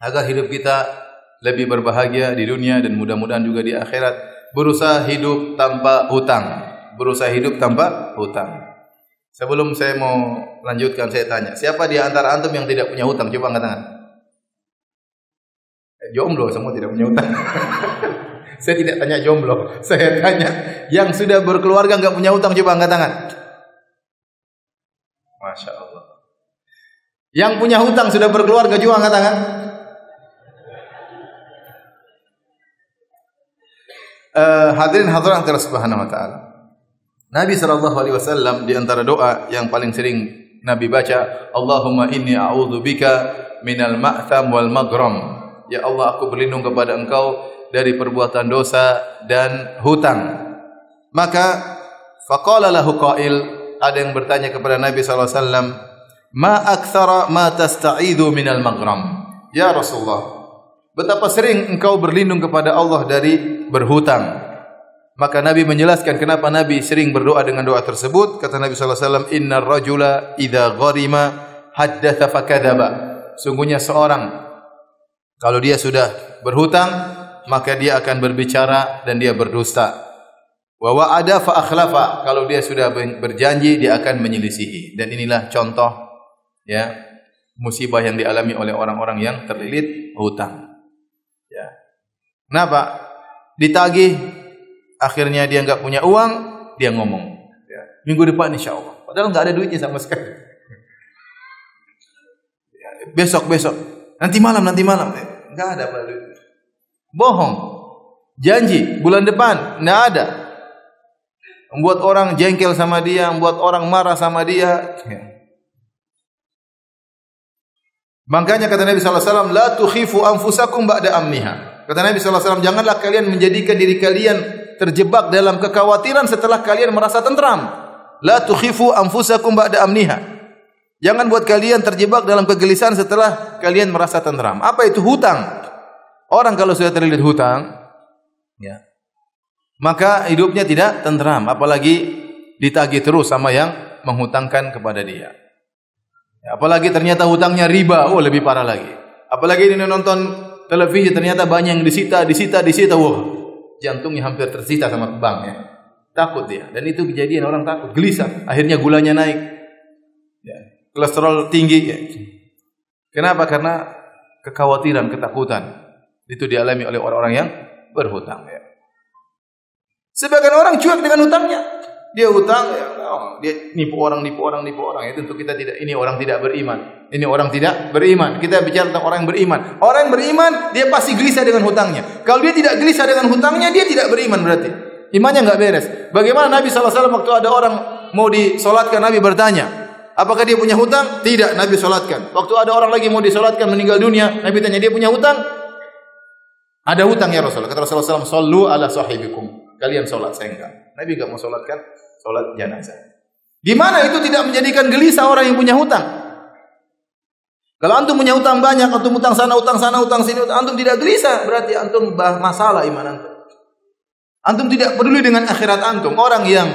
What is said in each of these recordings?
agar hidup kita lebih berbahagia di dunia dan mudah-mudahan juga di akhirat. Berusaha hidup tanpa hutang. Berusaha hidup tanpa hutang. Sebelum saya mau lanjutkan, saya tanya, siapa di antara antum yang tidak punya hutang? Coba angkat tangan. Jomblo semua tidak punya hutang. Saya tidak tanya jomblo, saya tanya yang sudah berkeluarga enggak punya hutang, coba angkat tangan. Masya Allah. Yang punya hutang sudah berkeluarga juga angkat tangan. Hadirin hadirat Allah Subhanahu wa taala. Nabi sallallahu alaihi wasallam di antara doa yang paling sering Nabi baca, Allahumma inni a'udzubika minal ma'tham wal maghram. Ya Allah, aku berlindung kepada Engkau dari perbuatan dosa dan hutang. Maka faqala lahu qail, ada yang bertanya kepada Nabi sallallahu alaihi wasallam, ma aktsara ma tasta'idzu minal maghram. Ya Rasulullah, betapa sering engkau berlindung kepada Allah dari berhutang. Maka Nabi menjelaskan kenapa Nabi sering berdoa dengan doa tersebut. Kata Nabi sallallahu alaihi wasallam, innar rajula idza gharima haddatsa fakadzaba. Sungguhnya seorang kalau dia sudah berhutang, maka dia akan berbicara dan dia berdusta. Wa wa'ada fa akhlafa. Kalau dia sudah berjanji, dia akan menyelisihi. Dan inilah contoh ya musibah yang dialami oleh orang-orang yang terlilit hutang. Ya. Kenapa? Ditagih, akhirnya dia enggak punya uang, dia ngomong, ya, minggu depan insyaallah. Padahal enggak ada duitnya sama sekali. Ya, besok, nanti malam. Enggak ada pada duit. Bohong. Janji bulan depan enggak ada. Membuat orang jengkel sama dia, membuat orang marah sama dia. Ya. Makanya kata Nabi sallallahu alaihi wasallam, la tukhifu anfusakum ba'da amniha. Kata Nabi sallallahu alaihi wasallam, janganlah kalian menjadikan diri kalian terjebak dalam kekhawatiran setelah kalian merasa tentram. La tukhifu anfusakum ba'da amniha. Jangan buat kalian terjebak dalam kegelisahan setelah kalian merasa tentram. Apa itu hutang? Orang kalau sudah terlilit hutang, ya, maka hidupnya tidak tentram, apalagi ditagih terus sama yang menghutangkan kepada dia. Ya, apalagi ternyata hutangnya riba, oh lebih parah lagi. Apalagi ini nonton televisi ternyata banyak yang disita, wah, jantungnya hampir tersita sama bank ya. Takut dia, dan itu kejadian orang takut, gelisah, akhirnya gulanya naik. Ya, kolesterol tinggi ya. Kenapa? Karena kekhawatiran, ketakutan. Itu dialami oleh orang-orang yang berhutang ya. Sebagian orang cuek dengan hutangnya. Dia hutang, ya, dia nipu orang. Itu untuk kita tidak. Ini orang tidak beriman. Ini orang tidak beriman. Kita bicara tentang orang yang beriman. Orang yang beriman, dia pasti gelisah dengan hutangnya. Kalau dia tidak gelisah dengan hutangnya, dia tidak beriman berarti. Imannya enggak beres. Bagaimana Nabi sallallahu alaihi wasallam waktu ada orang mau disolatkan, Nabi bertanya, apakah dia punya hutang? Tidak, Nabi solatkan. Waktu ada orang lagi mau disolatkan meninggal dunia, Nabi tanya, dia punya hutang? Ada hutang ya Rasulullah. Kata Rasulullah SAW, sallu ala sahibikum. Kalian solat, saya enggak. Nabi enggak mau solatkan solat jenazah. Gimana itu tidak menjadikan gelisah orang yang punya hutang? Kalau antum punya hutang banyak, antum hutang sana, hutang sini, antum tidak gelisah, berarti antum masalah iman antum. Antum tidak peduli dengan akhirat antum. Orang yang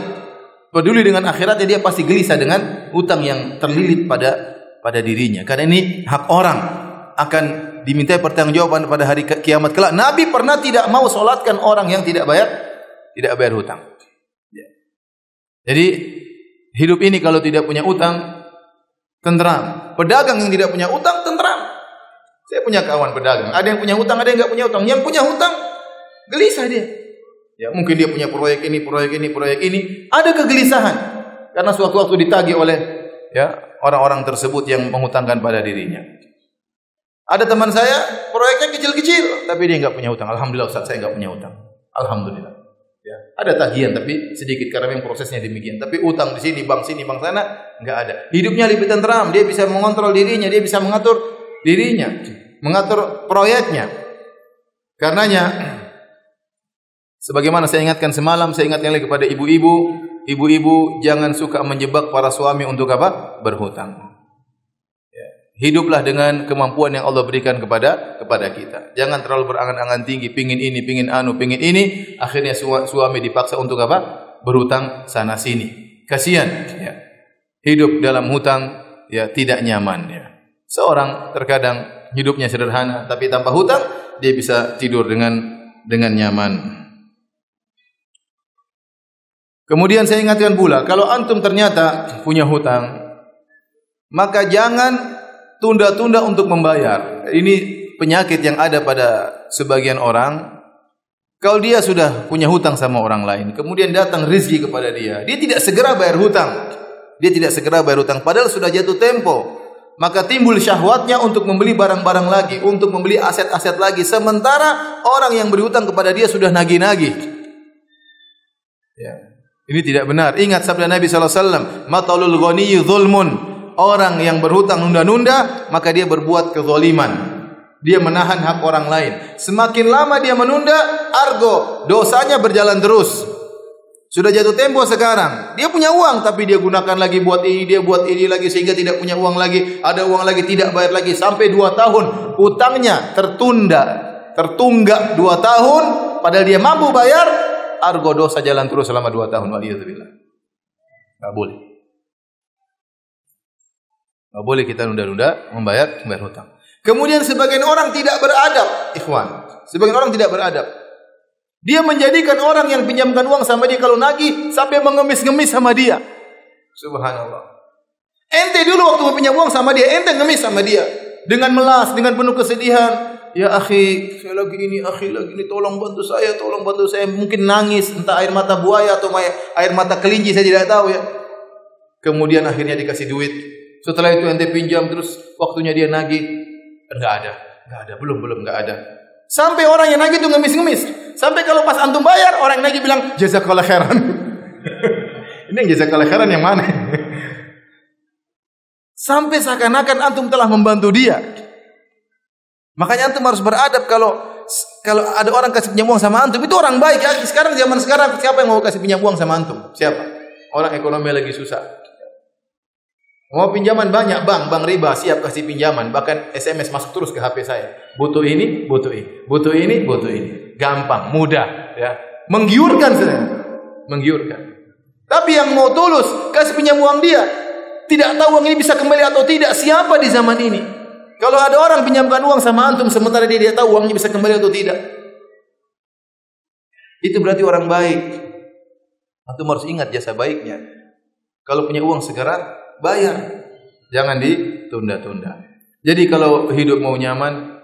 peduli dengan akhiratnya, dia pasti gelisah dengan hutang yang terlilit pada dirinya. Karena ini hak orang, akan dimintai pertanggungjawaban pada hari kiamat kelak. Nabi pernah tidak mau solatkan orang yang tidak bayar hutang. Ya. Jadi hidup ini kalau tidak punya hutang, tentram. Pedagang yang tidak punya hutang, tentram. Saya punya kawan pedagang, ada yang punya hutang, ada yang enggak punya hutang. Yang punya hutang, gelisah dia. Ya, mungkin dia punya proyek ini, ada kegelisahan karena suatu waktu ditagih oleh ya orang-orang tersebut yang menghutangkan pada dirinya. Ada teman saya, proyeknya kecil-kecil, tapi dia enggak punya hutang. Alhamdulillah Ustaz, saya enggak punya hutang. Alhamdulillah. Ya, ada tagihan tapi sedikit karena memang prosesnya demikian. Tapi utang di sini, bank sana enggak ada. Hidupnya lebih tentram, dia bisa mengontrol dirinya, dia bisa mengatur dirinya, mengatur proyeknya. Karenanya sebagaimana saya ingatkan semalam, saya ingatkan lagi kepada ibu-ibu jangan suka menjebak para suami untuk apa? Berhutang. Hiduplah dengan kemampuan yang Allah berikan kepada kita. Jangan terlalu berangan-angan tinggi, pingin ini, pingin ini, akhirnya suami dipaksa untuk apa? Berhutang sana sini. Kasihan ya. Hidup dalam hutang ya tidak nyaman ya. Seorang terkadang hidupnya sederhana, tapi tanpa hutang dia bisa tidur dengan nyaman. Kemudian saya ingatkan pula, kalau antum ternyata punya hutang, maka jangan tunda-tunda untuk membayar. Ini penyakit yang ada pada sebagian orang. Kalau dia sudah punya hutang sama orang lain, kemudian datang rezeki kepada dia, dia tidak segera bayar hutang. Dia tidak segera bayar hutang, padahal sudah jatuh tempo. Maka timbul syahwatnya untuk membeli barang-barang lagi, untuk membeli aset-aset lagi. Sementara orang yang berhutang kepada dia sudah nagih-nagih. Ya. Ini tidak benar. Ingat sabda Nabi SAW, matalul ghaniyyi dzulmun. Orang yang berhutang nunda-nunda, maka dia berbuat kezaliman. Dia menahan hak orang lain. Semakin lama dia menunda, argo dosanya berjalan terus. Sudah jatuh tempo sekarang. Dia punya uang tapi dia gunakan lagi buat ini, dia buat ini lagi sehingga tidak punya uang lagi, ada uang lagi tidak bayar lagi sampai 2 tahun. Utangnya tertunggak 2 tahun padahal dia mampu bayar, argo dosa jalan terus selama 2 tahun. Waliyadzubillah. Enggak boleh. Enggak boleh kita nunda-nunda membayar hutang. Kemudian sebagian orang tidak beradab, ikhwan. Sebagian orang tidak beradab. Dia menjadikan orang yang pinjamkan uang sama dia kalau nagih sampai mengemis-ngemis sama dia. Subhanallah. Ente dulu waktu pinjam uang sama dia, ente ngemis sama dia dengan melas, dengan penuh kesedihan. Ya akhi, saya lagi ini, tolong bantu saya. Mungkin nangis, entah air mata buaya atau air mata kelinci, saya tidak tahu ya. Kemudian akhirnya dikasih duit. Setelah itu ente pinjam terus waktunya dia nagih. Enggak ada, belum enggak ada. Sampai orang yang nagih itu ngemis-ngemis. Sampai kalau pas antum bayar, orang yang nagih bilang jazakallah khairan. Ini yang jazakallah khairan yang mana? Sampai seakan-akan antum telah membantu dia. Makanya antum harus beradab kalau ada orang kasih pinjam uang sama antum, itu orang baik. Sekarang zaman sekarang siapa yang mau kasih pinjam uang sama antum? Siapa? Orang ekonomi lagi susah. Mau pinjaman banyak, bank riba siap kasih pinjaman, bahkan SMS masuk terus ke HP saya. Butuh ini. Gampang, mudah, ya. Menggiurkan sebenarnya. Menggiurkan. Tapi yang mau tulus kasih pinjam uang dia, tidak tahu uang ini bisa kembali atau tidak, siapa di zaman ini? Kalau ada orang pinjamkan uang sama antum sementara dia tahu uangnya bisa kembali atau tidak, itu berarti orang baik. Antum harus ingat jasa baiknya. Kalau punya uang segera bayar, jangan ditunda-tunda. Jadi kalau hidup mau nyaman,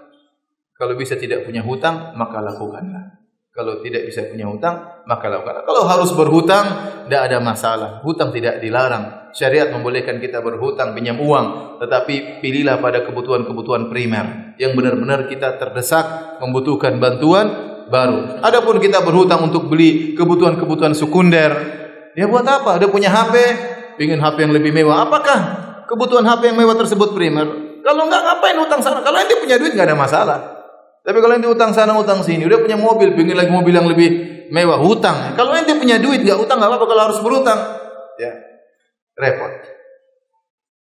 kalau bisa tidak punya hutang, maka lakukanlah. Kalau tidak bisa punya hutang, maka lakukanlah. Kalau harus berhutang, tidak ada masalah. Hutang tidak dilarang. Syariat membolehkan kita berhutang, pinjam uang, tetapi pilihlah pada kebutuhan-kebutuhan primer yang benar-benar kita terdesak, membutuhkan bantuan baru. Adapun kita berhutang untuk beli kebutuhan-kebutuhan sekunder, ya buat apa? Dia punya HP, ingin HP yang lebih mewah. Apakah kebutuhan HP yang mewah tersebut primer? Kalau enggak, ngapain utang sana? Kalau ente punya duit enggak ada masalah. Tapi kalau ente utang sana, utang sini, udah punya mobil, pengen lagi mobil yang lebih mewah, hutang. Kalau ente punya duit enggak utang, enggak apa-apa. Kalau harus berutang, ya repot.